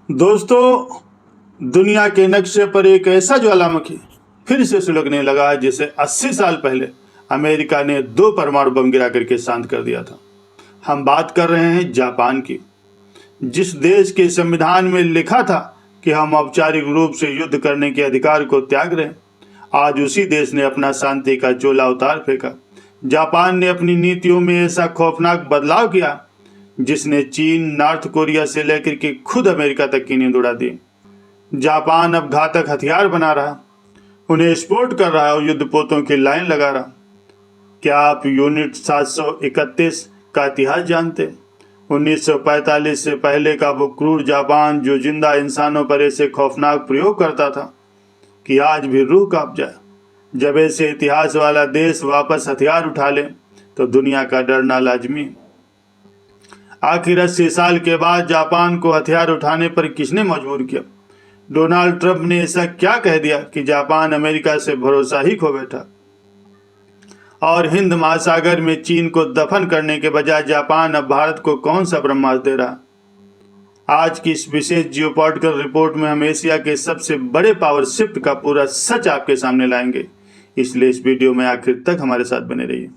दोस्तों, दुनिया के नक्शे पर एक ऐसा ज्वालामुखी फिर से सुलगने लगा है जिसे 80 साल पहले अमेरिका ने 2 परमाणु बम गिरा करके शांत कर दिया था। हम बात कर रहे हैं जापान की, जिस देश के संविधान में लिखा था कि हम औपचारिक रूप से युद्ध करने के अधिकार को त्याग रहे हैं। आज उसी देश ने अपना शांति का चोला उतार फेंका। जापान ने अपनी नीतियों में ऐसा खौफनाक बदलाव किया जिसने चीन, नॉर्थ कोरिया से लेकर के खुद अमेरिका तक की नींद उड़ा दी। जापान अब घातक हथियार बना रहा, उन्हें एक्सपोर्ट कर रहा और युद्धपोतों की लाइन लगा रहा। क्या आप यूनिट 731 का इतिहास जानते? 1945 से पहले का वो क्रूर जापान जो जिंदा इंसानों पर ऐसे खौफनाक प्रयोग करता था कि आज भी रूह कांप जाए। जब ऐसे इतिहास वाला देश वापस हथियार उठा ले तो दुनिया का डरना लाजमी। आखिर 80 साल के बाद जापान को हथियार उठाने पर किसने मजबूर किया? डोनाल्ड ट्रंप ने ऐसा क्या कह दिया कि जापान अमेरिका से भरोसा ही खो बैठा? और हिंद महासागर में चीन को दफन करने के बजाय जापान अब भारत को कौन सा ब्रह्मास्त्र दे रहा? आज की इस विशेष जियोपॉलिटिकल रिपोर्ट में हम एशिया के सबसे बड़े पावर शिफ्ट का पूरा सच आपके सामने लाएंगे, इसलिए इस वीडियो में आखिर तक हमारे साथ बने रहिए।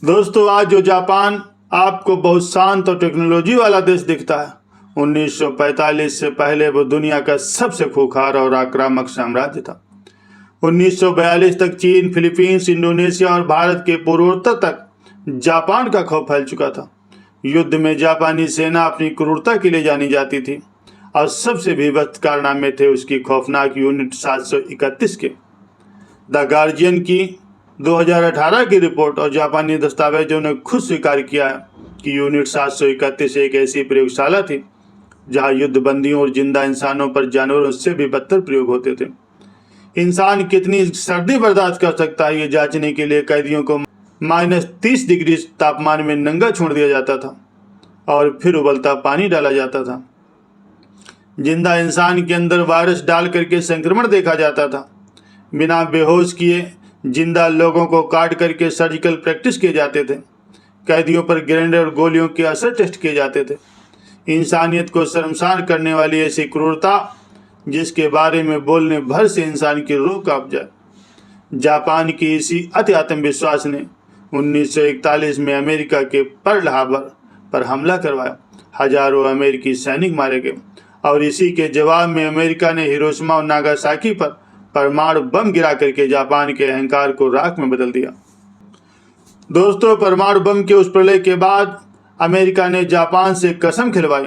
दोस्तों, आज जो जापान आपको बहुत शांत और टेक्नोलॉजी वाला देश दिखता है, 1945 से पहले वो दुनिया का सबसे खूंखार और आक्रामक साम्राज्य था। 1942 तक चीन, फिलीपींस, इंडोनेशिया और भारत के पूर्वोत्तर तक जापान का खौफ फैल चुका था। युद्ध में जापानी सेना अपनी क्रूरता के लिए जानी जाती थी और सबसे भीभत्स कारनामे थे उसकी खौफनाक यूनिट 731 के। द गार्जियन की 2018 की रिपोर्ट और जापानी दस्तावेजों ने खुद स्वीकार किया कि यूनिट 731 एक ऐसी प्रयोगशाला थी जहां युद्ध बंदियों और जिंदा इंसानों पर जानवरों से भी बदतर प्रयोग होते थे। इंसान कितनी सर्दी बर्दाश्त कर सकता है, ये जांचने के लिए कैदियों को -30 डिग्री तापमान में नंगा छोड़ दिया जाता था और फिर उबलता पानी डाला जाता था। जिंदा इंसान के अंदर वायरस डाल करके संक्रमण देखा जाता था। बिना बेहोश किए जिंदा लोगों को काट करके सर्जिकल प्रैक्टिस किए जाते थे। कैदियों पर ग्रेनेड और गोलियों के असर टेस्ट किए जाते थे। इंसानियत को शर्मसार करने वाली ऐसी क्रूरता जिसके बारे में बोलने भर से इंसान की रूह कांप जाए। जापान की इसी अति आत्मविश्वास ने 1941 में अमेरिका के पर्ल हार्बर पर हमला करवाया। हजारों अमेरिकी सैनिक मारे गए और इसी के जवाब में अमेरिका ने हिरोशिमा और नागासाकी पर परमाणु बम गिरा करके जापान के अहंकार को राख में बदल दिया। दोस्तों, परमाणु बम के उस प्रलय के बाद अमेरिका ने जापान से कसम खिलवाई।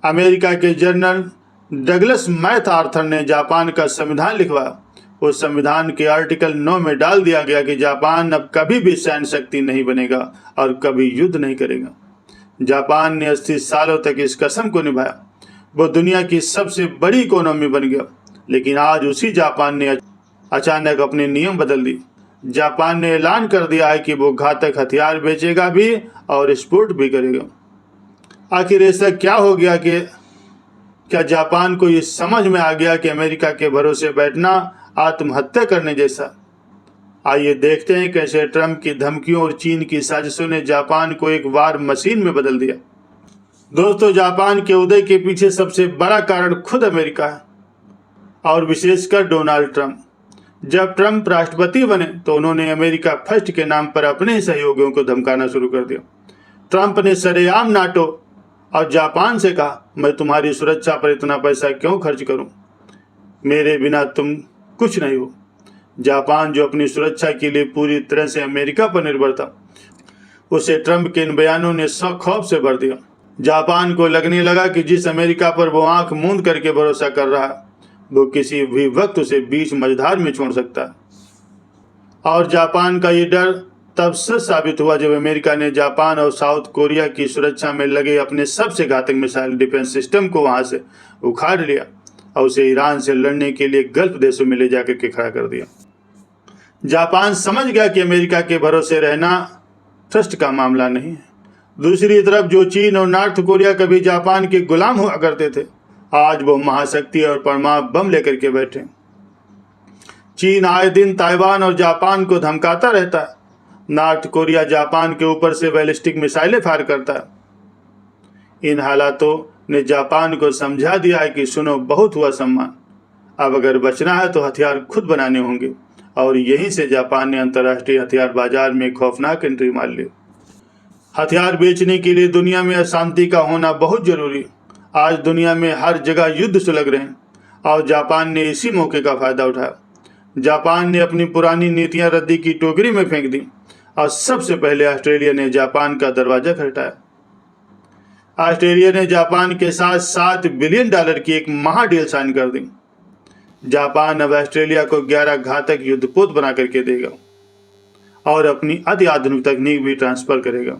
अमेरिका के जनरल डगलस मैकआर्थर ने जापान का संविधान लिखवाया। उस संविधान के आर्टिकल 9 में डाल दिया गया कि जापान अब कभी भी सैन्य शक्ति नहीं बनेगा और कभी युद्ध नहीं करेगा। जापान ने 80 सालों तक इस कसम को निभाया। वो दुनिया की सबसे बड़ी इकोनॉमी बन गया। लेकिन आज उसी जापान ने अचानक अपने नियम बदल दिए। जापान ने ऐलान कर दिया है कि वो घातक हथियार बेचेगा भी और एक्सपोर्ट भी करेगा। आखिर ऐसा क्या हो गया कि क्या जापान को ये समझ में आ गया कि अमेरिका के भरोसे बैठना आत्महत्या करने जैसा? आइए देखते हैं कैसे ट्रंप की धमकियों और चीन की साजिशों ने जापान को एक वार मशीन में बदल दिया। दोस्तों, जापान के उदय के पीछे सबसे बड़ा कारण खुद अमेरिका है और विशेषकर डोनाल्ड ट्रंप। जब ट्रंप राष्ट्रपति बने तो उन्होंने अमेरिका फर्स्ट के नाम पर अपने ही सहयोगियों को धमकाना शुरू कर दिया। ट्रंप ने सरेआम नाटो और जापान से कहा, मैं तुम्हारी सुरक्षा पर इतना पैसा क्यों खर्च करूं? मेरे बिना तुम कुछ नहीं हो। जापान जो अपनी सुरक्षा के लिए पूरी तरह से अमेरिका पर निर्भर था, उसे ट्रंप के इन बयानों ने खौफ से भर दिया। जापान को लगने लगा कि जिस अमेरिका पर वो आंख मूंद करके भरोसा कर रहा है, वो किसी भी वक्त उसे बीच मझधार में छोड़ सकता है। और जापान का ये डर तब सच साबित हुआ जब अमेरिका ने जापान और साउथ कोरिया की सुरक्षा में लगे अपने सबसे घातक मिसाइल डिफेंस सिस्टम को वहां से उखाड़ लिया और उसे ईरान से लड़ने के लिए गल्फ देशों में ले जाकर के खड़ा कर दिया। जापान समझ गया कि अमेरिका के भरोसे रहना ट्रस्ट का मामला नहीं है। दूसरी तरफ जो चीन और नॉर्थ कोरिया कभी जापान के गुलाम हुआ करते थे, आज वो महाशक्ति और परमाणु बम लेकर के बैठे। चीन आए दिन ताइवान और जापान को धमकाता रहता है। नॉर्थ कोरिया जापान के ऊपर से बैलिस्टिक मिसाइलें फायर करता है। इन हालातों ने जापान को समझा दिया है कि सुनो, बहुत हुआ सम्मान, अब अगर बचना है तो हथियार खुद बनाने होंगे। और यहीं से जापान ने अंतर्राष्ट्रीय हथियार बाजार में खौफनाक एंट्री मार ली। हथियार बेचने के लिए दुनिया में अशांति का होना बहुत जरूरी है। आज दुनिया में हर जगह युद्ध सुलग रहे हैं और जापान ने इसी मौके का फायदा उठाया। जापान ने अपनी पुरानी नीतियां रद्दी की टोकरी में फेंक दी और सबसे पहले ऑस्ट्रेलिया ने जापान का दरवाजा खटखटाया। ऑस्ट्रेलिया ने जापान के साथ $7 बिलियन की एक महा डील साइन कर दी। जापान अब ऑस्ट्रेलिया को 11 घातक युद्धपोत बना करके देगा और अपनी अति आधुनिक तकनीक भी ट्रांसफर करेगा।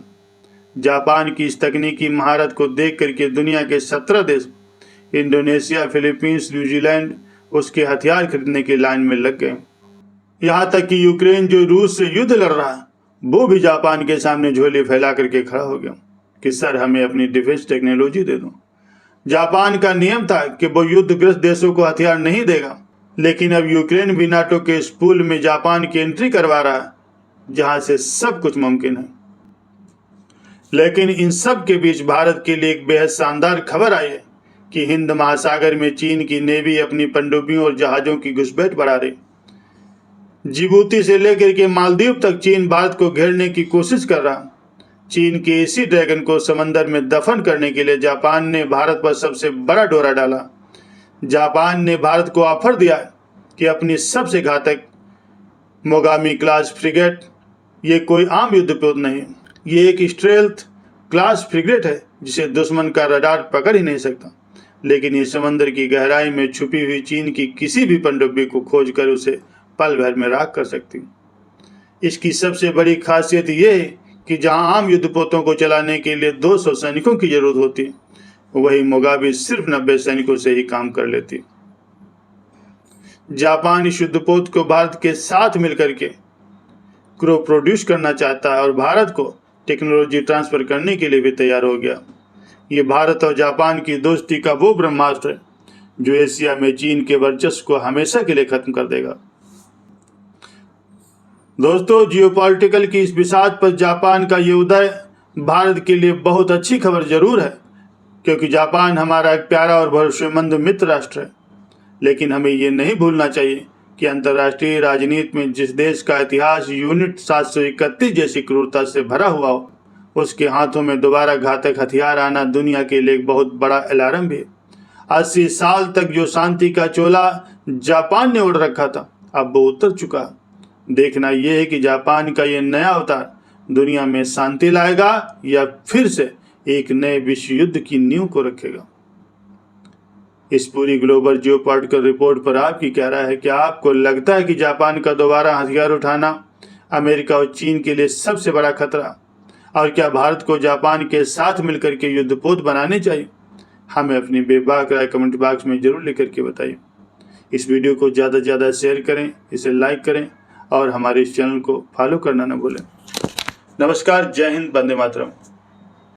जापान की इस तकनीकी महारत को देख करके दुनिया के 17 देश, इंडोनेशिया, फिलीपींस, न्यूजीलैंड, उसके हथियार खरीदने की लाइन में लग गए। यहाँ तक कि यूक्रेन जो रूस से युद्ध लड़ रहा है, वो भी जापान के सामने झोली फैला करके खड़ा हो गया कि सर, हमें अपनी डिफेंस टेक्नोलॉजी दे दो। जापान का नियम था कि वो युद्धग्रस्त देशों को हथियार नहीं देगा, लेकिन अब यूक्रेन भी नाटो के इस पूल में जापान की एंट्री करवा रहा है, जहां से सब कुछ मुमकिन है। लेकिन इन सब के बीच भारत के लिए एक बेहद शानदार खबर आई है कि हिंद महासागर में चीन की नेवी अपनी पनडुब्बियों और जहाजों की घुसपैठ बढ़ा रही। जिबूती से लेकर के मालदीव तक चीन भारत को घेरने की कोशिश कर रहा। चीन के इसी ड्रैगन को समंदर में दफन करने के लिए जापान ने भारत पर सबसे बड़ा डोरा डाला। जापान ने भारत को ऑफर दिया कि अपनी सबसे घातक मोगामी क्लास फ्रिगेट, ये कोई आम युद्धपोत नहीं, ये एक स्ट्रेल्थ क्लास फ्रिगेट है जिसे दुश्मन का रडार पकड़ ही नहीं सकता, लेकिन ये समंदर की गहराई में छुपी हुई चीन की किसी भी पनडुब्बी को खोजकर उसे पल भर में राख कर सकती। इसकी सबसे बड़ी खासियत ये है कि जहां आम युद्धपोतों को चलाने के लिए 200 सैनिकों की जरूरत होती, वही मोगामी सिर्फ 90 सैनिकों से ही काम कर लेती। जापान इस युद्धपोत को भारत के साथ मिलकर के क्रो प्रोड्यूस करना चाहता है और भारत को टेक्नोलॉजी ट्रांसफर करने के लिए भी तैयार हो गया। ये भारत और जापान की दोस्ती का वो ब्रह्मास्त्र है जो एशिया में चीन के वर्चस्व को हमेशा के लिए खत्म कर देगा। दोस्तों, जियोपॉलिटिकल की इस बिसात पर जापान का ये उदय भारत के लिए बहुत अच्छी खबर जरूर है, क्योंकि जापान हमारा एक प्यारा और भरोसेमंद मित्र राष्ट्र है। लेकिन हमें ये नहीं भूलना चाहिए कि अंतर्राष्ट्रीय राजनीति में जिस देश का इतिहास यूनिट 731 जैसी क्रूरता से भरा हुआ हो, उसके हाथों में दोबारा घातक हथियार आना दुनिया के लिए एक बहुत बड़ा अलार्म भी है। 80 साल तक जो शांति का चोला जापान ने ओढ़ रखा था, अब वो उतर चुका। देखना यह है कि जापान का ये नया अवतार दुनिया में शांति लाएगा या फिर से एक नए विश्व युद्ध की नींव को रखेगा। इस पूरी ग्लोबल जियोपॉलिटिकल रिपोर्ट पर आपकी क्या राय है? क्या आपको लगता है कि जापान का दोबारा हथियार उठाना अमेरिका और चीन के लिए सबसे बड़ा खतरा? और क्या भारत को जापान के साथ मिलकर के युद्धपोत बनाने चाहिए? हमें अपनी बेबाक राय कमेंट बॉक्स में जरूर लिख करके बताइए। इस वीडियो को ज़्यादा से ज़्यादा शेयर करें, इसे लाइक करें और हमारे इस चैनल को फॉलो करना न भूलें। नमस्कार, जय हिंद, वंदे मातरम।